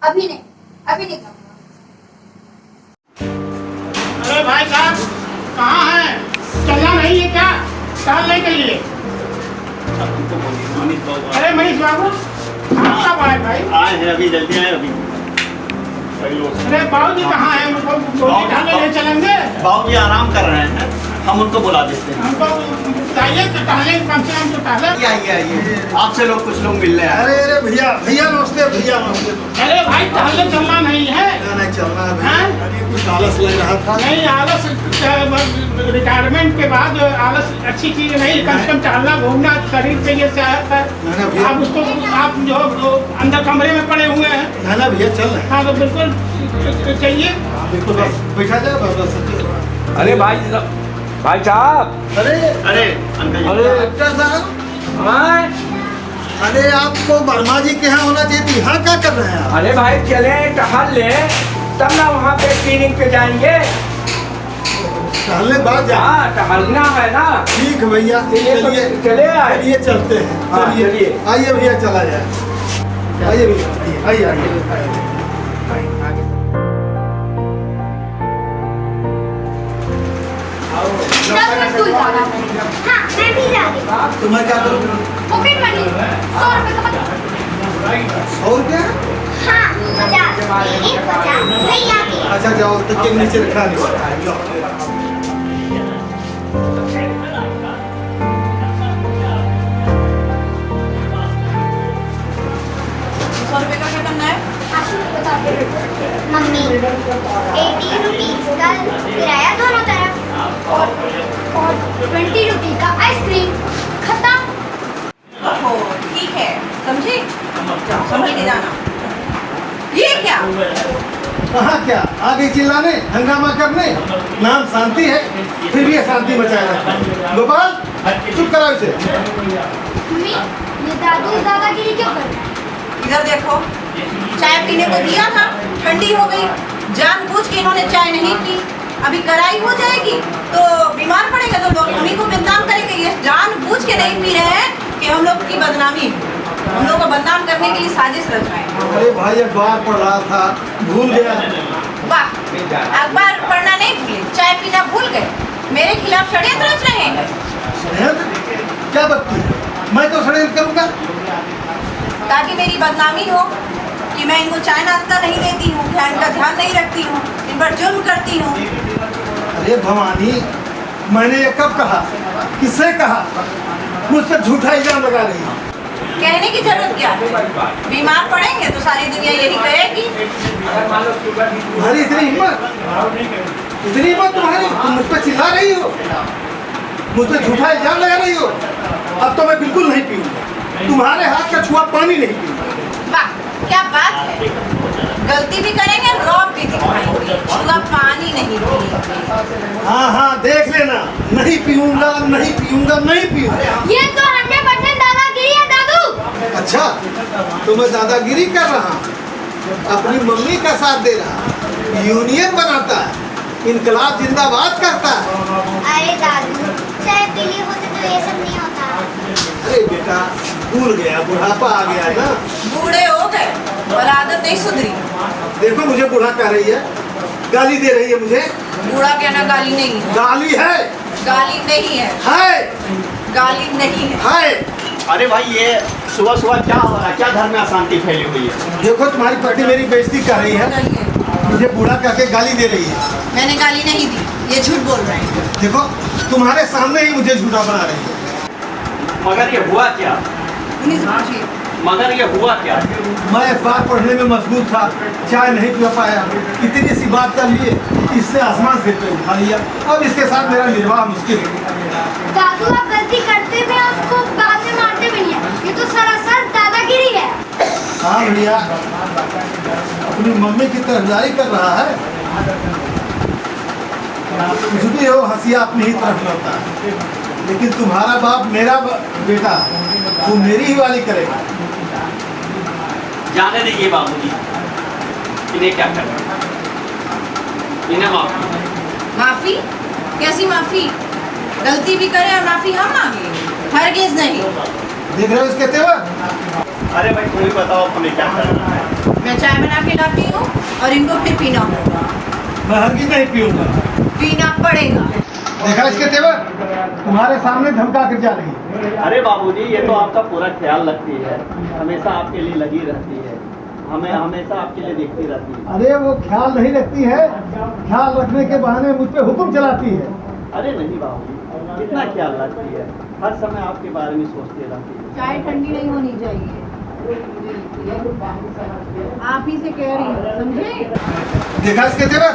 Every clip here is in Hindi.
अभी नहीं करूँगा। अरे भाई साहब कहाँ हैं? चलना नहीं है क्या? टहलने के लिए? अरे मनीष बाबू आप कब आए भाई? आए हैं अभी, जल्दी आए अभी। अरे बाबू जी कहाँ हैं? उनको टहलने नहीं चलेंगे? बाबू जी आराम कर रहे हैं, हम उनको बुला देते हैं। हमको चाहिए तो टहले, कम से कम तो टहले। आइए आपसे लोग कुछ लोग मिल रहे हैं। अरे भैया नमस्ते, भैया नमस्ते। अरे भाई टहलने चलना नहीं है? नहीं चलना है हाँ? भैया, कुछ आलस लग रहा था। नहीं आलस, रिटायरमेंट के बाद आलस अच्छी चीज नहीं, कम से कम टहलना घूमना शरीर के लिए सेहत है। आप उसको आप जो अंदर कमरे में पड़े हुए हैं। ना भैया चल रहे। हाँ तो बिल्कुल चाहिए। बिल्कुल बैठा जाए बस। अरे भाई साहब। अरे अंकल जी। अरे डॉक्टर साहब, हाँ? अरे आपको वर्मा जी के यहाँ होना चाहिए थी, यहाँ क्या कर रहे हैं आप? अरे भाई चले टहल ले, तब ना वहाँ पे क्लिनिक पे जाएंगे। टहलने बाद जा। हाँ टहलना है ना। ठीक है भैया, चले आए। चलिए चलते हैं। हाँ, चलिए। आइए भैया, चला जाए। आइए भैया, आइए। तब मैं स्कूल जा रहा हूँ। हाँ मैं भी जा रही हूँ। तो मैं क्या करूँ? पॉकेट मनी 100 रुपए का पता। 100 रुपया? हाँ 50 एक 50 भैया की। अच्छा जाओ, तकिए के नीचे रखा नहीं। 100 रुपए का क्या करना है? मम्मी 80 रुपीज का किराया दोनों तरफ और 20 रुपीज का आइसक्रीम। खत्म। ओहो ठीक है, समझी? समझ के जाना। ये क्या? कहाँ क्या आ गई चिल्लाने, हंगामा करने? नाम शांति है, फिर भी अशांति मचाया रखा है। गोपाल चुप कराओ इसे। मम्मी ये दादागिरी क्यों कर रहे हैं? इधर देखो, चाय पीने को दिया था, ठंडी हो गई। जानबूझ के इन्होंने चाय नहीं पी। अभी कड़ाई हो जाएगी तो बीमार पड़ेगा तो लोग हम ही को बदनाम करेंगे। ये जानबूझ के नहीं पी रहे हैं कि हम लोग की बदनामी, हम लोग को बदनाम करने के लिए साजिश रच रहे हैं। अरे भाई अखबार पढ़ रहा था, भूल गया। वाह, अखबार पढ़ना नहीं भूले, चाय पीना भूल गए। मेरे खिलाफ षड्यंत्र रच रहे हैं। षड्यंत्र? क्या बकती? मैं तो षड्यंत्र करूँगा? ताकि मेरी बदनामी हो कि मैं इनको चाय नाश्ता नहीं देती हूँ, इनका ध्यान नहीं रखती हूँ, इन पर जुल्म करती हूँ। अरे भवानी, मैंने ये कब कहा? किससे कहा? मुझ पर झूठा इल्जाम लगा रही है। कहने की जरूरत क्या है? बीमार पड़ेंगे तो सारी दुनिया यही कहेगी। तुम्हारी इतनी हिम्मत तुम्हारी? तुम मुझ पर चिल्ला रही हो, मुझ पर झूठा इल्जाम लगा रही हो। अब तो मैं बिल्कुल नहीं पीऊंगा, तुम्हारे हाथ का छुआ पानी नहीं पीऊंगा। वाह, क्या बात है। गलती भी करेंगे, रौब भी दिखाएंगे, छुआ पानी नहीं पिएंगे। हाँ देख लेना, नहीं पीऊंगा। ये तो 100% दादागिरी है दादू। अच्छा तो मैं दादागिरी कर रहा हूँ, अपनी मम्मी का साथ दे रहा हूँ, यूनियन बनाता है, इनकलाब जिंदाबाद करता है। अरे दादू चाय पी ली होती तो ये सब नहीं होता। अरे बेटा भूल गया, बुढ़ापा आ गया ना। बूढ़े हो गए और आदत नहीं सुधरी। देखो मुझे बूढ़ा कह रही है, गाली दे रही है मुझे। बूढ़ा कहना गाली नहीं है। गाली है। गाली नहीं है। गाली नहीं है। अरे भाई ये सुबह सुबह क्या हो रहा है? क्या घर में अशांति फैली हुई है? देखो तुम्हारी पति मेरी बेइज्जती कर रही है, चलिए। मुझे बूढ़ा कह के गाली दे रही है। मैंने गाली नहीं दी, ये झूठ बोल रहे हैं। देखो तुम्हारे सामने ही मुझे झूठा बना रही है। मगर ये हुआ क्या? उन्हीं से पूछिए। मगर ये हुआ क्या? मैं अखबार पढ़ने में मजबूर था, चाय नहीं पी पाया, इतनी सी बात कर लिए, इसने आसमान से पे उठा लिया। अब इसके साथ मेरा निर्वाह मुश्किल है। दादू आप गलती करते भी हैं, उसको बाद में मारते भी नहीं है। ये तो सरासर दादागिरी है। हाँ भैया, अपनी मम्मी की तरफदारी कर रहा है। कुछ भी हो, हंसिया अपनी ही तरफ लौटा है। लेकिन तुम्हारा बाप मेरा बेटा, वो मेरी ही वाली करेगा। जाने दीजिए बाबूजी, इन्हें क्या करना, इन्हें माफी? कैसी माफी? गलती भी करे और माफी हम मांगे? हरगिज नहीं। देख रहे हो इसके तेवर? अरे भाई तुम ही बताओ, हमें क्या करना है? मैं मैं चाय बना के लाती हूँ और इनको फिर पीना होगा। मैं हरगिज़ नहीं पीऊंगा। पीना पड़ेगा। देखा इसके तेवर, तुम्हारे सामने धमका कर जा रही है। अरे बाबूजी, ये तो आपका पूरा ख्याल रखती है, हमेशा आपके लिए लगी रहती है, हमें हमेशा आपके लिए देखती रहती है। अरे वो ख्याल नहीं रखती है, ख्याल रखने के बहाने मुझ पे हुक्म चलाती है। अरे नहीं बाबूजी, कितना ख्याल रखती है, हर समय आपके बारे में सोचती रहती है। चाय ठंडी नहीं होनी चाहिए, आप ही से कह रही हूँ, समझे? देखा इसके तेवर,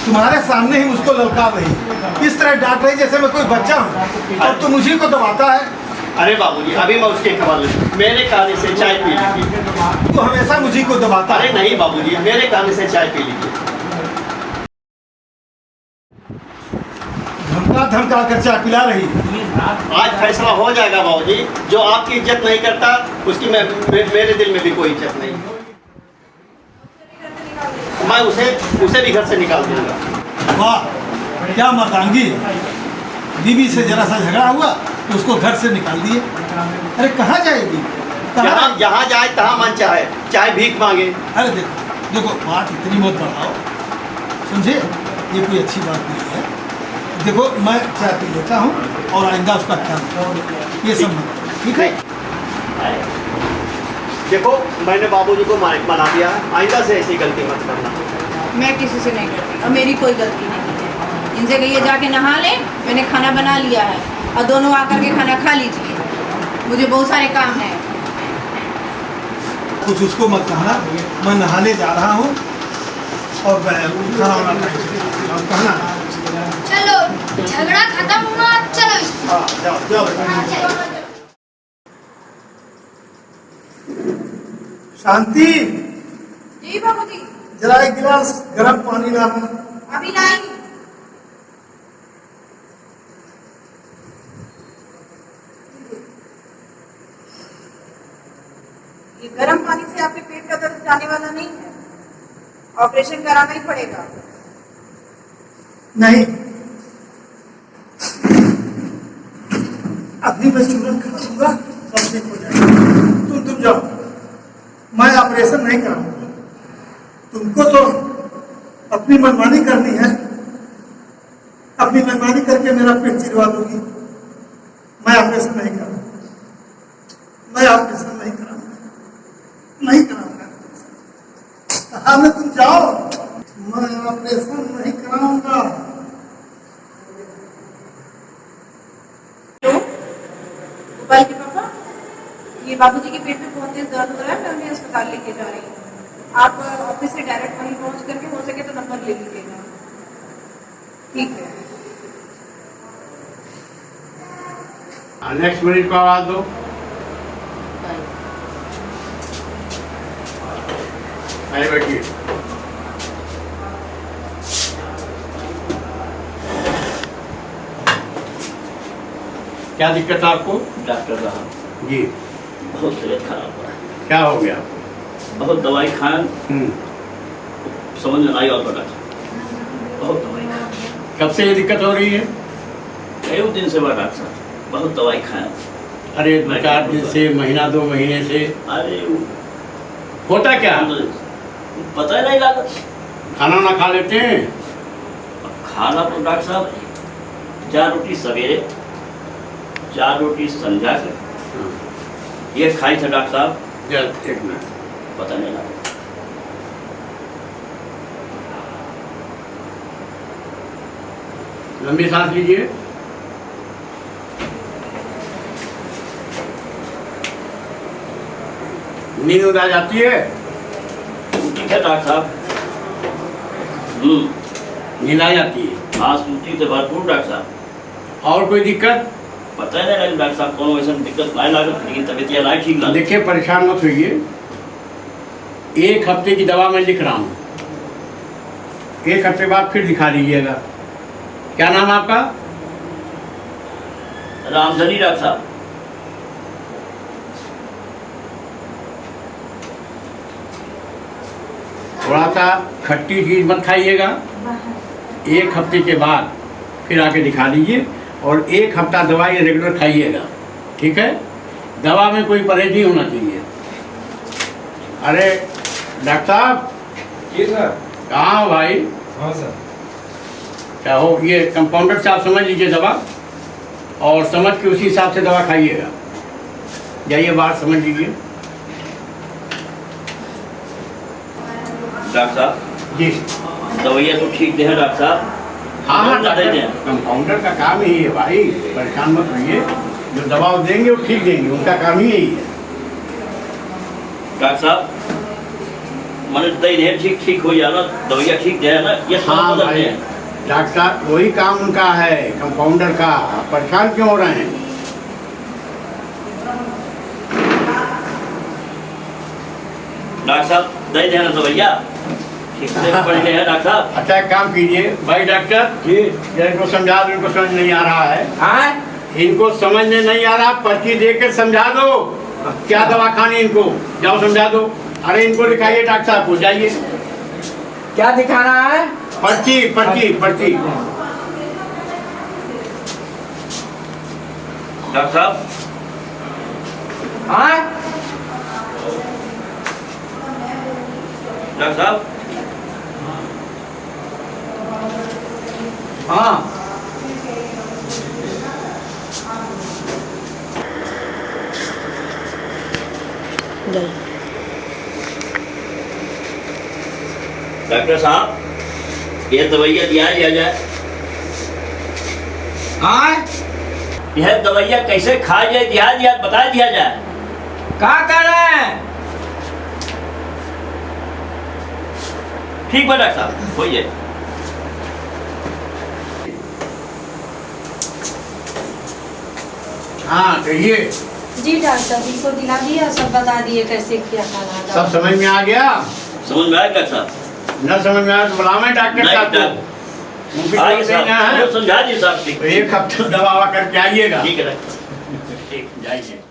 तुम्हारे सामने ही मुझको ललका रही, इस तरह डांट रही जैसे मैं कोई बच्चा हूँ और तुम मुझे को दबाता है। अरे बाबूजी, अभी मैं उसके खबर मेरे कहने से चाय पी लीजिए। तू हमेशा मुझे को दबाता अरे है। नहीं बाबूजी, मेरे कहने से चाय पी लीजिए। धमका धमका कर चाय पिला रही। आज फैसला हो जाएगा बाबूजी, जो आपकी इज्जत नहीं करता उसकी मेरे दिल में भी कोई इज्जत नहीं। मैं उसे भी घर से निकाल दूंगा। वाह, क्या मर्दानगी है। बीवी से जरा सा झगड़ा हुआ तो उसको घर से निकाल दिए। अरे कहाँ जाएगी? जहाँ जाए तहाँ मन चाहे, चाहे भीख मांगे। अरे देखो देखो, बात इतनी मत बढ़ाओ, समझे? ये कोई अच्छी बात नहीं है। देखो मैं चाय पी लेता हूँ और आइंदा उसका ख्याल रखूंगा। ये सब मत, ठीक है? देखो, मैंने बाबूजी को मना दिया है, आइंदा से ऐसी गलती मत करना। मैं किसी से नहीं करती और मेरी कोई गलती नहीं है। इनसे कहिए जाके नहा ले, मैंने खाना बना लिया है और दोनों आकर के खाना खा लीजिए, मुझे बहुत सारे काम हैं। कुछ उसको मत कहना, मैं नहाने जा रहा हूँ और खाना वाना कहना। चलो झगड़ा खत्म हुआ, चलो हाँ, जाओ जाओ। शांति, जी बाबूजी। जरा एक गिलास गर्म पानी लाना। अभी लाएंगे। ये गर्म पानी से आपके पेट का दर्द जाने वाला नहीं है, ऑपरेशन कराना ही पड़ेगा। नहीं, अभी मैं चूरन खा लूंगा, सब ठीक हो जाएगा। तुम जाओ, मैं ऑपरेशन नहीं कराऊंगा। तुमको तो अपनी मनमानी करनी है, अपनी मनमानी करके मेरा पेट चिरवा दोगी। मैं ऑपरेशन नहीं कराऊंगा, मैं ऑपरेशन नहीं कराऊंगा, नहीं कराऊंगा। कहा मैं, तुम जाओ, मैं ऑपरेशन नहीं कराऊंगा। गोपाल के पापा, ये बाबूजी के पेट में बहुत तेज दर्द हो रहा है, मैं उन्हें अस्पताल लेके जा रही हूँ। आप ऑफिस से डायरेक्ट वहीं पहुंच करके हो सके तो नंबर ले लीजिएगा, ठीक है? नेक्स्ट मिनट को आवाज दो। आइए बैठिए। क्या दिक्कत है आपको? डॉक्टर साहब जी, बहुत तबीयत खराब हुआ है, क्या हो गया आपको? बहुत दवाई खाएं, समझ में आई और डॉक्टर, बहुत दवाई खाएं। कब से ये दिक्कत हो रही है? कई दिन से हुआ डॉक्टर साहब, बहुत दवाई खाएं। अरे 2-4 दिन से, महीना 2 महीने से? अरे होता क्या? पता ही नहीं लगा। खाना ना खा लेते हैं? खाना तो डॉक्टर साहब 4 रोटी सवेरे, 4 रोटी संध्या से, ये खाई था डॉक्टर साहब। जस्ट एक मिनट, पता नहीं लगा। लंबी सांस लीजिए। नींद आ जाती है? ठीक है डॉक्टर साहब। नींद आ जाती है? हाँ, सूती तो भरपूर डॉक्टर साहब। और कोई दिक्कत? पता ही नहीं लगा डॉक्टर साहब, कोनो ऐसा दिक्कत नहीं लगा, लेकिन तबीयत ये लाइट ठीक लगा। देखिए, परेशान मत होइए, 1 हफ्ते की दवा मैं लिख रहा हूँ, 1 हफ्ते बाद फिर दिखा दीजिएगा। क्या नाम आपका? रामधनी डॉक्टर साहब। थोड़ा सा खट्टी चीज मत खाइएगा। 1 हफ्ते के बाद फिर आके दिखा दीजिए और 1 हफ्ता दवाई रेगुलर खाइएगा, ठीक है? दवा में कोई परहेज नहीं होना चाहिए। अरे डॉक्टर साहब जी सर। कहाँ हो भाई? हाँ सर। क्या हो, ये कंपाउंडर से आप समझ लीजिए दवा, और समझ के उसी हिसाब से दवा खाइएगा। जाइए बाहर समझ लीजिए। डॉक्टर साहब जी दवाइयाँ तो ठीक दे हैं डॉक्टर साहब। हाँ हाँ दे डॉक्टर, दें। कंपाउंडर का काम यही है भाई, परेशान मत होइए। जो दवा वो देंगे वो ठीक देंगे, उनका काम ही यही है। डॉक्टर साहब मैंने दे दे ठीक हो जाना, दवाइयाँ ठीक दे ना, ये सब हाँ बदल भाई, हैं। डॉक्टर साहब वही काम उनका है, कंपाउंडर का। आप परेशान क्यों हो रहे हैं? डॉक्टर साहब दे देना दवाइयाँ ठीक से पढ़ने हैं डॉक्टर साहब। अच्छा एक काम कीजिए भाई डॉक्टर जी। ये इनको समझा दो, इनको समझ नहीं आ रहा है। हाँ इनको समझ में नहीं आ रहा, पर्ची दे के समझा दो क्या दवा खानी इनको, जाओ समझा दो। अरे इनको दिखाइए डॉक्टर साहब को, जाइए। क्या दिखाना है? पर्ची पर्ची पर्ची। डॉक्टर साहब हाँ डॉक्टर साहब हाँ डॉक्टर साहब ये दवाइयाँ दिया जाए। हाँ यह दवाइयाँ कैसे खाया जाए, दिया बता दिया जाए। क्या कर रहे हैं? ठीक है डॉक्टर साहब, हो जाए। हाँ कहिए। जी डॉक्टर जी को दिला दिया, सब बता दिए कैसे क्या खाना है। सब समझ में आ गया? समझ में आया डॉक्टर साहब? न समझ में आया तो बुलावे डॉक्टर नहीं, साहब को। डॉक्टर। मुंह की आइए दवा देना साहब, है वो समझा दिए साहब ठीक। तो एक हफ्ते दवा ववा करके आइएगा। ठीक है डॉक्टर ठीक। जाइए।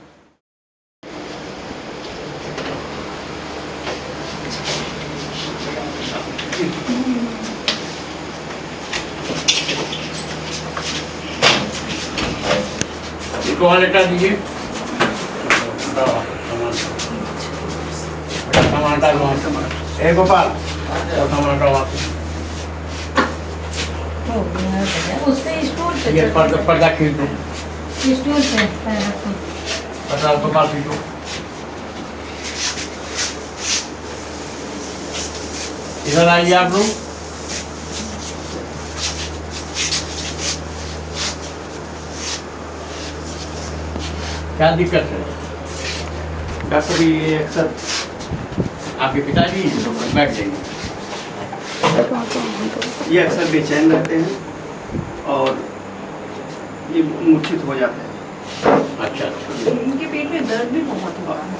इसको वहाँ लेटा दीजिए। सामान डाल वहाँ से। ए गोपाल और सामान डाल वहाँ से। हो गया, उससे स्टूल पे ये पर्दा खींच दो। स्टूल पे पैर रखो। पर्दा गोपाल खींचो। इधर आइए आप लोग। क्या दिक्कत है? डॉक्टर ये अक्सर आपके पिताजी बैठ जाइए। ये अक्सर बेचैन रहते हैं और ये मूर्छित हो जाते हैं। अच्छा अच्छा। उनके पेट में दर्द भी बहुत हो रहा है।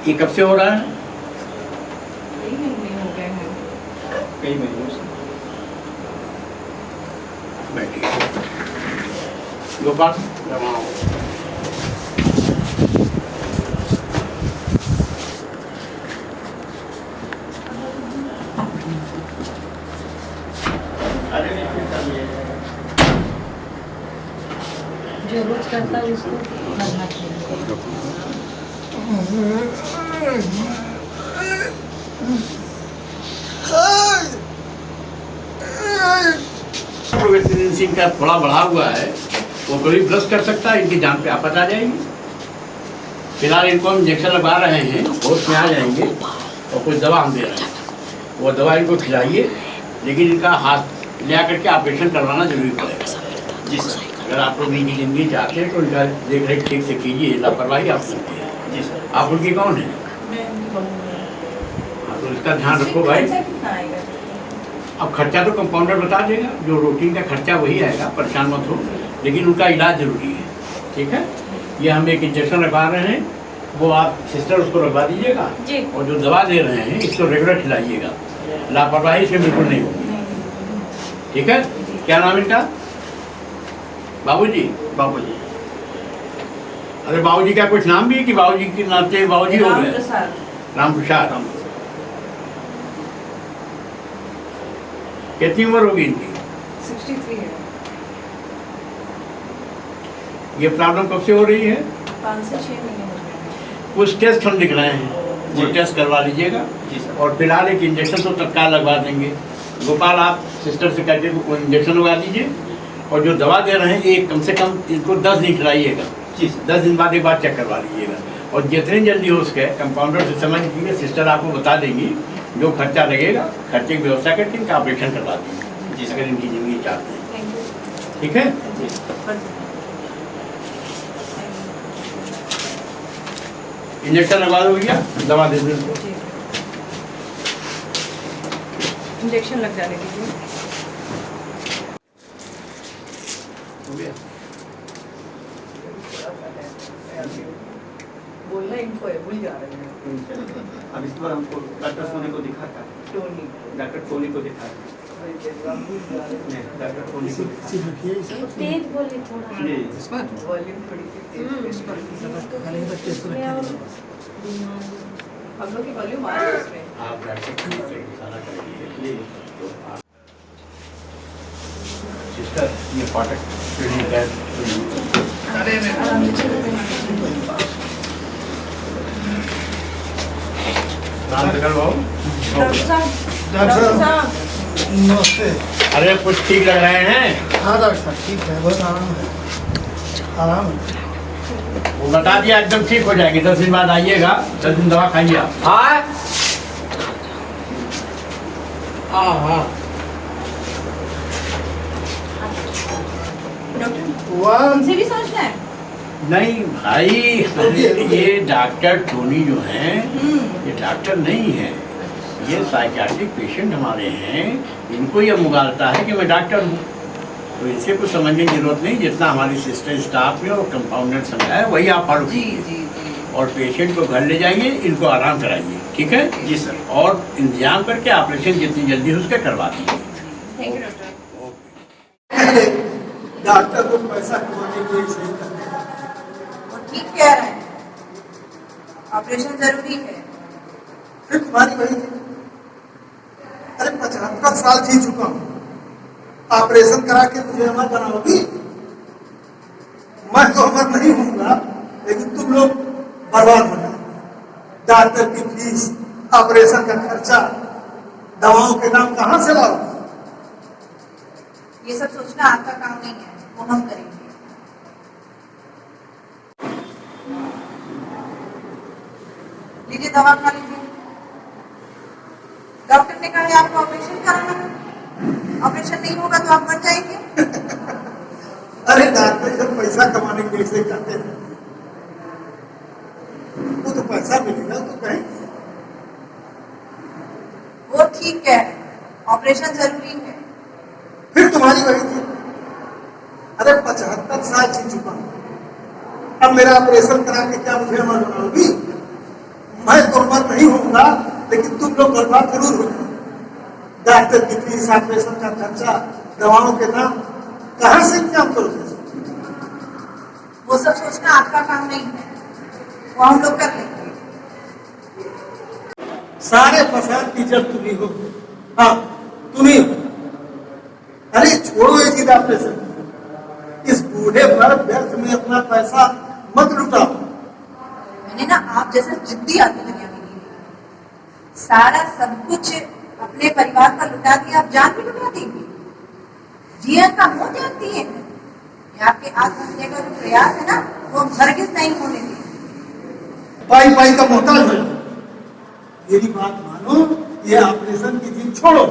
ये कब से हो रहा है? कई महीने हो गए हैं। कई महीनों से। बैठिए। गोपाल जमाओ। जो रोज करता है उसको करना चाहिए। प्रोगेस्टिन का थोड़ा बढ़ा हुआ है, वो कभी ब्लश कर सकता है, इनकी जान पे आफत आ जाएगी। फिलहाल इनको हम इंजेक्शन लगा रहे हैं, होश में आ जाएंगे और कुछ दवा हम दे रहे हैं। वो दवा इनको खिलाइए, लेकिन इनका हाथ ले आकर के ऑपरेशन करवाना जरूरी पड़ेगा। जी सर। अगर आप लोग इनकी ज़िंदगी चाहते हैं तो इनका देख रेख ठीक से कीजिए, लापरवाही आप सकते हैं। जी सर। आप उनकी कौन है? मैं नहीं बोलूँगी। हाँ, तो इसका ध्यान रखो भाई। पैसा कितना आएगा? अब खर्चा तो कंपाउंडर बता देगा, जो रूटीन का खर्चा वही आएगा, परेशान मत हो, लेकिन उनका इलाज जरूरी है। ठीक है, ये हम एक इंजेक्शन लगवा रहे हैं, वो आप सिस्टर उसको लगवा दीजिएगा। जी। और जो दवा दे रहे हैं इसको रेगुलर खिलाइएगा, लापरवाही से बिल्कुल नहीं होगी। ठीक है, क्या नाम इनका? बाबूजी। बाबूजी। अरे बाबूजी का कुछ नाम भी है कि बाबूजी के नाते बाबूजी हो राम गए? प्रसाद। राम प्रसाद। कितनी उम्र होगी इनकी? 63 है। ये प्रॉब्लम कब से हो रही है? 5 से 6 महीने हो गए हैं। कुछ टेस्ट हम लिख रहे हैं, वो टेस्ट करवा लीजिएगा और फिलहाल एक इंजेक्शन तो तत्काल लगवा देंगे। गोपाल आप सिस्टर से कहते वो इंजेक्शन लगा दीजिए और जो दवा दे रहे हैं ये कम से कम इनको 10 दिन खिलाइएगा। 10 दिन बाद एक बार चेक करवा लीजिएगा और जितनी जल्दी हो सके कंपाउंडर से समझ लीजिए, सिस्टर आपको बता देंगी जो खर्चा लगेगा, खर्चे की व्यवस्था करके इनका ऑपरेशन करवा देंगे अगर इनकी जिंदगी चाहते हैं। ठीक है, इंजेक्शन लगवा दो भैया, दवा दे दो इनको। इंजेक्शन लग जाने दीजिए। हो गया। बोलना इनको है, भूल जा रहे हैं। अब इस बार हमको डॉक्टर सोनी को दिखाता, डॉक्टर टोनी को दिखाता, डॉक्टर टोनी को दिखाता। तेज बोले थोड़ा। वॉल्यूम थोड़ी सी तेज हम लोग की वॉल्यूम आ रही है उसमें। आप डॉक्टर को सारा करिए। सिस्टर ये फाटक ट्रेनिंग है। नाम करवाओ। डॉक्टर साहब नमस्ते। अरे कुछ ठीक लग रहे हैं? हाँ डॉक्टर साहब ठीक है, बहुत आराम है, आराम है। वो बता दिया एकदम ठीक हो जाएगी। 10 दिन बाद आइएगा, 10 दिन दवा खाइए आप। हाँ हाँ डॉक्टर उनसे भी सोचना है। नहीं भाई, ये डॉक्टर टोनी जो हैं ये डॉक्टर नहीं है, ये साइकियाट्रिक पेशेंट हमारे हैं। इनको ये मुगालता है कि मैं डॉक्टर हूँ, तो इससे कुछ समझने की जरूरत नहीं। जितना हमारी सिस्टर स्टाफ में और कंपाउंडर समझाया वही आप फॉलो कीजिए और पेशेंट को घर ले जाइए, इनको आराम कराइए। ठीक है जी सर, और इंतजाम करके ऑपरेशन जितनी जल्दी हो उसके करवा दीजिए। Thank you doctor. डॉक्टर को पैसा कमाने के लिए सही करते हैं। वो ठीक कह रहे हैं, ऑपरेशन जरूरी है। फिर तुम्हारी वही है। अरे 75 साल जी चुका हूँ, ऑपरेशन करा के मुझे अमर बनाओगी? मैं तो अमर नहीं होऊंगा, लेकिन तुम लोग बर्बाद हो जाओ। डॉक्टर की फीस, ऑपरेशन का खर्चा, दवाओं के नाम कहाँ से लाओ? ये सब सोचना आपका काम नहीं है, वो हम करेंगे। लीजिए दवा खा लीजिए। डॉक्टर ने कहा है आपको ऑपरेशन कराना है, ऑपरेशन नहीं होगा तो आप मर जाएंगे। अरे डॉक्टर जब पैसा कमाने के लिए से कहते हैं, वो तो पैसा मिलेगा तो कहेंगे। वो ठीक है, ऑपरेशन जरूरी है। फिर तुम्हारी वही थी। अरे 75 साल जी चुका हूं, अब मेरा ऑपरेशन करा के क्या मुझे अमर बनाओगी? मैं तो अमर नहीं होऊंगा, लेकिन तुम लोग बर्बाद जरूर हो जाओ। डॉक्टर की फीस, ऑपरेशन का खर्चा, दवाओं के नाम कहाँ से इंतजाम करोगे? वो सब सोचना आपका काम नहीं है, वो हम लोग कर लेंगे। सारे फसाद की जब तुम्ही हो। हाँ तुम्ही हो। अरे छोड़ो ये चीज ऑपरेशन, इस बूढ़े पर व्यर्थ में अपना पैसा मत लुटाओ। मैंने ना आप जैसे जिद्दी आदमी दुनिया में नहीं देखा। सारा सब कुछ अपने परिवार पर लुटा दिया, आप जान भी लुटा देंगे। जिया का मुंह जानती है, आपके आत्महत्या का जो प्रयास है ना, वो हरगिज नहीं होने देंगे। पाई पाई का मोहताज हो जाओ। मेरी बात मानो, ये ऑपरेशन की जिद छोड़ो।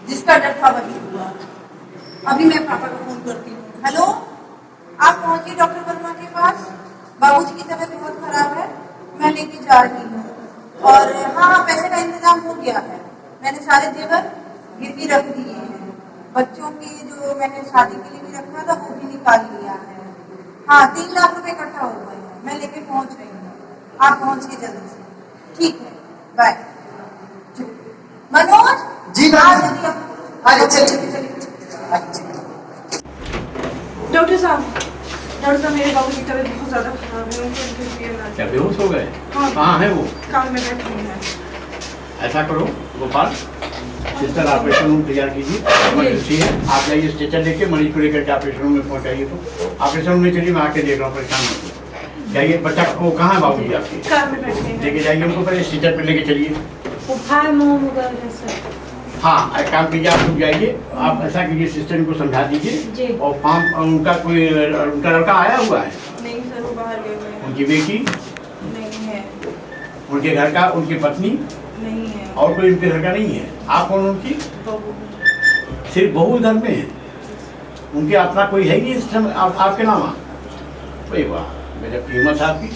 जिसका डर था वही हुआ। अभी मैं पापा को फोन करती हूँ। हेलो, आप पहुंचिए डॉक्टर वर्मा के पास, बाबूजी की तबीयत बहुत खराब है, मैं लेके जा रही हूँ। और हाँ, पैसे का इंतजाम हो गया है, मैंने सारे जेवर गिरवी रख दिए हैं। बच्चों की जो मैंने शादी के लिए भी रखा था वो भी निकाल लिया है। हाँ, 3 लाख रुपए इकट्ठा हो गए हैं, मैं लेके पहुंच रही हूँ। आप पहुंचिए जल्दी से। ठीक है, बाय। मनोज जी जल्दी आप। डॉक्टर साहब मेरे बाबू की तबीयत बहुत ज्यादा खराब है, उनको इंजेक्शन देना क्या बेहोश हो गए? हाँ। कहाँ है वो? काम में बैठे हुए हैं। ऐसा करो गोपाल, सिस्टर ऑपरेशन रूम तैयार कीजिए, इमरजेंसी है। आप जाइए स्ट्रेचर लेके मरीज को लेकर के ऑपरेशन रूम में पहुंचाइए। तो ऑपरेशन रूम में चलिए, मैं आके देख रहा हूँ, परेशान मत हो। जाइए बच्चा वो कहाँ है बाबू जी आपके? कार में बैठे हैं। लेके जाइए उनको, पहले स्टीचर पे लेके चलिए। वो फार्म होम वगैरह सब। हाँ एक काम कीजिए, आप रुक जाइए, आप ऐसा कीजिए सिस्टर को समझा जी। दीजिए। और फार्म उनका कोई उनका लड़का आया हुआ है? नहीं सर, वो बाहर गए हुए हैं। उनकी बेटी? नहीं है। उनके घर का, उनकी पत्नी? नहीं है। और कोई उनके घर का नहीं है? आप कौन उनकी? बहू। सिर्फ बहू घर में है? उनके अपना कोई है नहीं इस समय आपके नाम? वही वाह, मेरे हिम्मत है आपकी,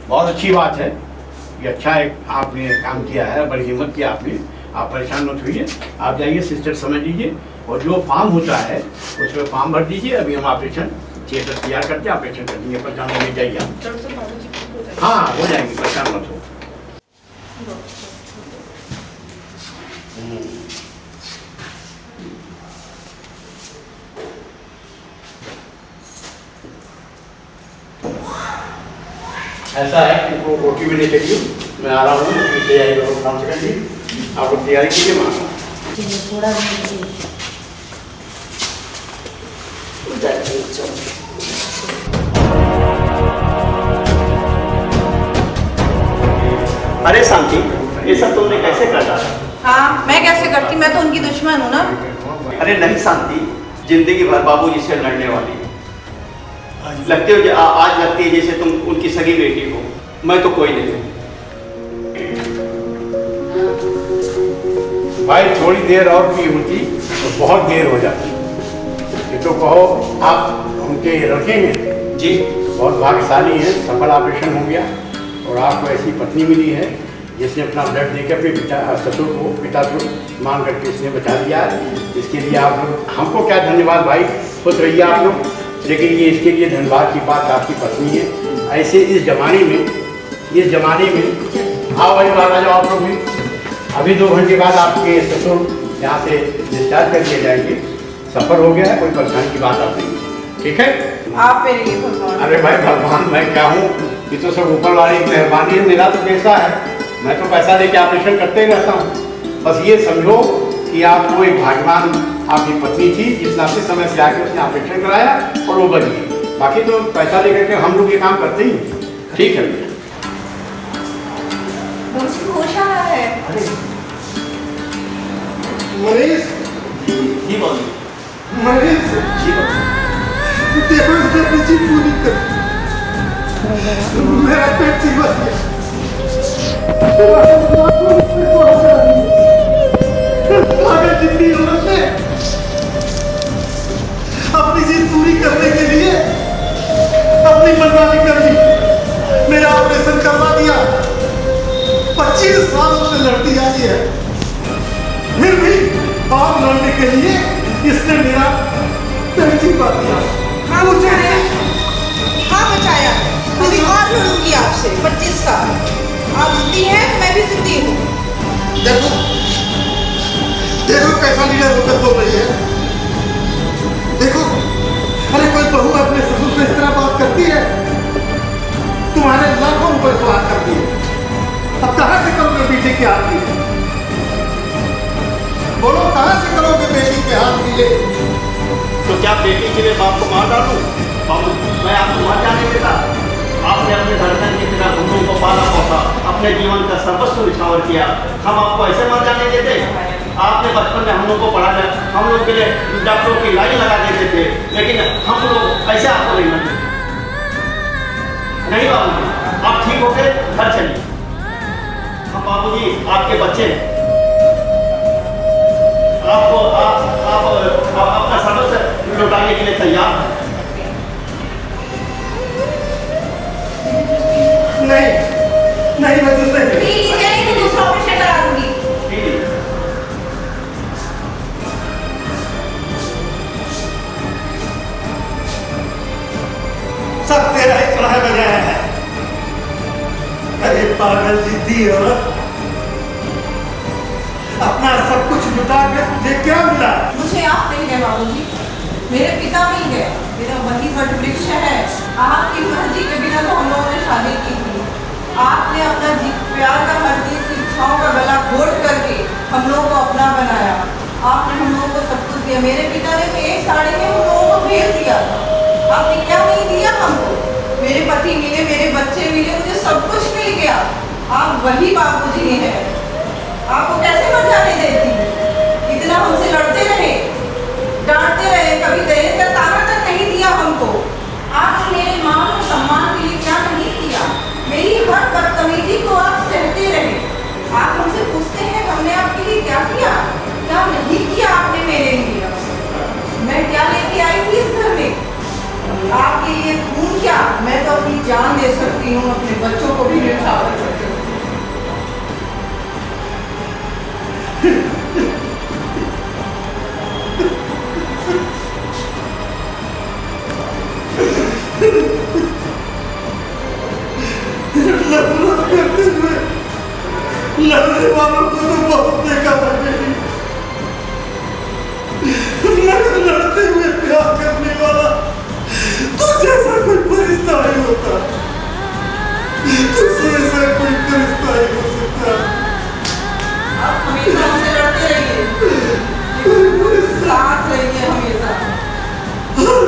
बहुत अच्छी बात है। ये अच्छा एक आपने काम किया है, बड़ी हिम्मत किया आपने। आप परेशान मत होइए, आप जाइए सिस्टर समझ लीजिए, और जो फॉर्म होता है उसमें फॉर्म भर दीजिए। अभी हम ऑपरेशन थिएटर तैयार करके ऑपरेशन कर देंगे, परेशान होने जाइए आप। हाँ हो जाएंगे, परेशान मत हो। ऐसा है कि उनको ओटी में ले चलिए, मैं आ रहा हूँ, तैयारी करो काम से करिए, आप लोग तैयारी कीजिए। मैं थोड़ा अरे शांति, ये सब तुमने कैसे कर डाला? हाँ, मैं कैसे करती, मैं तो उनकी दुश्मन हूँ ना। अरे नहीं शांति, जिंदगी भर बाबूजी से लड़ने वाली लगते हो। आज लगती है जैसे तुम उनकी सगी बेटी हो। मैं तो कोई नहीं हूँ। भाई थोड़ी देर और भी होती तो बहुत देर हो जाती। ये तो कहो आप उनके लड़के हैं जी, बहुत भाग्यशाली हैं, सफल ऑपरेशन हो गया, और आपको ऐसी पत्नी मिली है जिसने अपना ब्लड देकर अपने ससुर को पिता को मान करके इसने बचा दिया। इसके लिए आप लोग, हमको क्या धन्यवाद भाई, खुश रहिए आप लोग, लेकिन ये इसके लिए धन्यवाद की बात आपकी पत्नी है। ऐसे इस जमाने में आओ भाई बाहर आ जाओ आप लोग भी। अभी 2 घंटे बाद आपके ससुर यहाँ से डिस्चार्ज कर दिए जाएंगे। सफर हो गया है, कोई परेशानी की बात आप नहीं, ठीक है? आप मेरे लिए भगवान। अरे भाई भगवान मैं क्या हूँ, ये तो सब ऊपर वाले की मेहरबानी है। मेरा तो पैसा है, मैं तो पैसा लेके ऑपरेशन करते ही रहता हूँ। बस ये समझो कि आपको एक भाग्यवान आपकी पत्नी थी जिस नाते समय से आके उसने ऑपरेशन कराया और वो बच गई। बाकी तो पैसा लेकर के हम लोग ये काम करते ही, ठीक है? मुझे होश आ रहा है। मनीष, जी बोलिए। मनीष, देखो इसे पीछे पूरी कर, मेरा पेट चिल्ला गया। अगर जितनी औरत ने अपनी जिद पूरी करने के लिए अपनी मनमानी कर ली, मेरा ऑपरेशन करवा दिया, 25 सालों से लड़ती आ रही है, फिर भी आप लड़ने के लिए इसने मेरा पेट चिल्ला दिया। हाँ बचाया, अभी और लड़ूंगी आपसे 25 साल। आप जिद्दी हैं, मैं भी जिद्दी हूँ। देखो देखो कैसा लीडर होकर बोल रही है। देखो, अरे कोई बहू अपने ससुर से इस तरह बात करती है? तुम्हारे लाखों रुपए सवार करती है। अब कहाँ से करोगे बेटी के हाथ में? बोलो कहाँ से करोगे बेटी के हाथ मिले? तो क्या बेटी के लिए बाप को मार डालूं? बाबू, मैं आपको मर जाने देता। आपने अपने धड़कन की तरह हम लोगों को पाला पोसा, अपने जीवन का सर्वस्व निछावर किया। हम आपको ऐसे मर जाने देते? आपने बचपन में हम लोग को पढ़ाया, हम लोग के लिए डॉक्टरों की लाइन लगा देते थे, लेकिन हम लोग ऐसे आपको नहीं मरते। नहीं बाबूजी, आप ठीक हो गए, घर चलिए। हम बाबूजी आपके बच्चे हैं, आपको आप अपना सर्वस्व लौटाने के लिए तैयार हैं। नहीं मैं दूसरे नहीं तो दूसरा ऑपरेशन करा दूंगी। सब तेरा ही चढ़ाया बजाया है। अरे पागल जिद्दी औरत, अपना सब कुछ लुटा के तुझे क्या मिला? मुझे आप मिल गए बाबूजी, मेरे पिता मिल गए, मेरा वही वट वृक्ष है। आपकी मर्जी के बिना तो हम लोगों ने शादी की थी। आपने अपना प्यार का मर्जी की इच्छाओं का गला घोट करके हम लोगों को अपना बनाया। आपने हम लोगों को सब कुछ दिया। मेरे पिता ने तो एक साड़ी में हम लोगों को भेज दिया था, आपने क्या नहीं दिया हमको। मेरे पति मिले, मेरे बच्चे मिले, मुझे सब कुछ मिल गया। आप वही बाबूजी हैं। आपको कैसे मर जाने देती? इतना हमसे लड़ते रहे, डांटते रहे, कभी दहेज का ताना तक नहीं दिया हमको। आपने मेरे माँ को सम्मान के लिए क्या नहीं किया? मेरी हर बदतमीजी को आप सहते रहे। आप हमसे पूछते हैं हमने आपके लिए क्या किया, क्या नहीं किया आपने मेरे लिए? मैं क्या लेके आई थी इस घर में? आपके लिए खून क्या, मैं तो अपनी जान दे सकती हूँ, अपने बच्चों को भी न्यौछावर कर सकती हूँ। लड़ने वालों को तो बहुत देखा मैंने, लड़ते हुए प्यार करने वाला तू जैसा कोई फरिश्ता ही होता, तुझसे ऐसा कोई फरिश्ता ही हो सकता। आप हमेशा हमसे लड़ते रहिए, साथ रहिए हमेशा।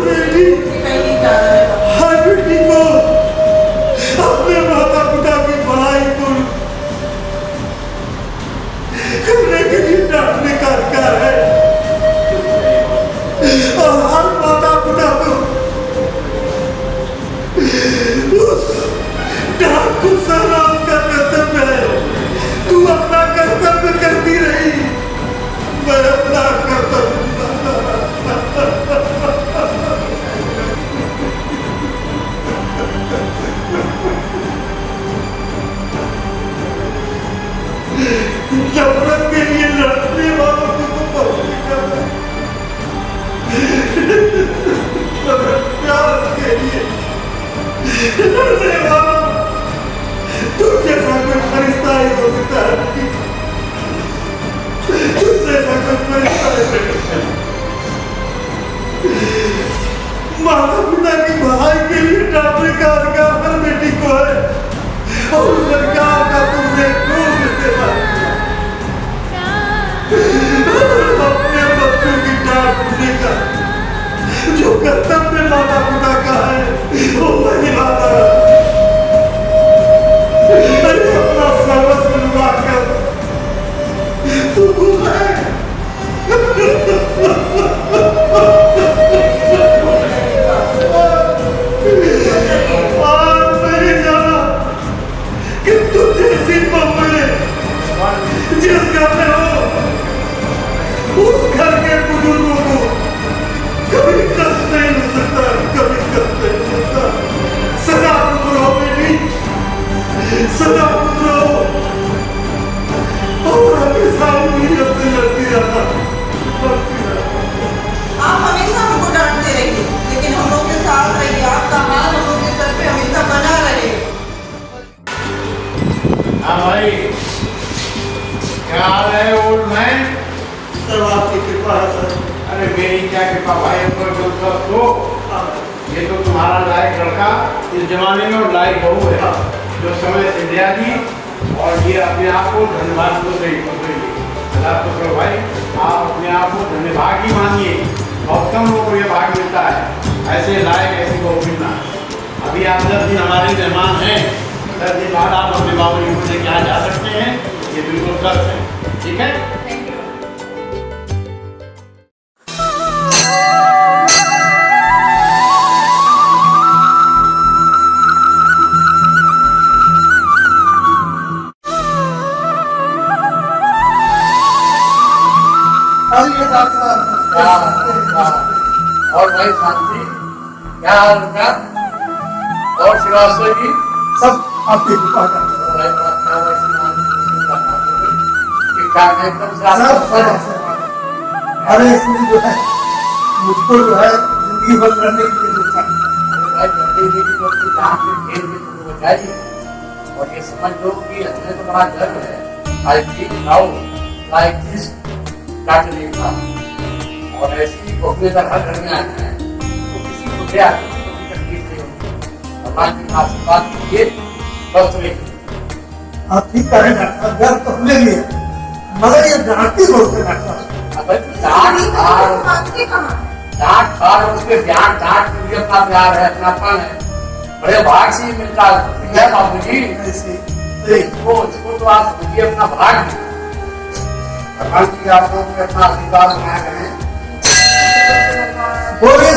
बेटी कहीं नहीं जा रहे हैं। हर बेटी को अपने माता पिता की भलाई को करने के लिए डांटने का अधिकार है, और हर माता पिता को उस डांट को सहना उसका कर्तव्य है। तू अपना कर्तव्य करती रही, मैं अपना कर्तव्य निभाता रहा। नफरत के लिए लड़ने वालों को तो बहुत देखा है, मगर प्यार के लिए लड़ने वालों तू जैसा कोई फरिश्ता ही हो सकता है, तू जैसा कोई फरिश्ता है। माता पिता की भलाई के लिए डांटने का अधिकार हर बेटी को है, और सरकार का तुमने खूब इस्तेमाल किया। अपने बच्चों की डांटने का जो कर्तव्य माता पिता का है वो नहीं निभाता। अरे अपना सर्वस्व निभा कर तू खुश है। जिस घर में हो उस घर के बुजुर्गों को कभी कष्ट नहीं हो सकता, कभी कष्ट नहीं हो सकता। सदा खुश रहो बेटी, सदा खुश रहो, और हमेशा उम्मीद से लड़ती रहना। आप हमेशा हमको डांटते रहिए, लेकिन हम लोग के साथ रहिए। आपका हाथ हम लोग के सर पे हमेशा बना रहे। हाँ भाई, क्या हाल है ओल्ड मैन? सब आपकी कृपा है सर। अरे मेरी क्या कृपा भाई, तो ये तो तुम्हारा लायक लड़का इस जमाने में और लायक बहू है, जो समय सिंधिया जी, और ये अपने आप को धन्यवाद बोल रही तो भाई, आप अपने आप को धन्यभागी मानिए। बहुत कम लोगों को ये भाग मिलता है, ऐसे लायक ऐसी बहू मिलना। अभी आप 10 दिन हमारे मेहमान हैं, 10 दिन बाद आप अपने बाबू को लेके आ जा सकते हैं, ये बिल्कुल सच है, ठीक है? और भाई शांति, क्या हाल है? और श्रीवास्तव जी सब आपकी कृपा का अरे इसमें जो है मुझको जो है जिंदगी भर रहने के लिए बताइए, और ये समझ लो कि हमने तो बड़ा गर्व है काटने का, और ऐसी घोषणे का हर घर में आता है तो किसी को तकलीफ नहीं होती। भगवान की आशीर्वाद कीजिए, स्वस्थ रहिए। आप ठीक करें डॉक्टर साहब, गर्व तो हमने लिए, मगर ये डांटती बहुत है डॉक्टर साहब। डांट और उसके प्यार, डांट के लिए अपना प्यार है, अपनापन है, बड़े भाग से मिलता है बाबू जी। इसको तो आप खुद अपना भाग भगवान की आप लोग अपना आशीर्वाद बनाए रहे। बोलिए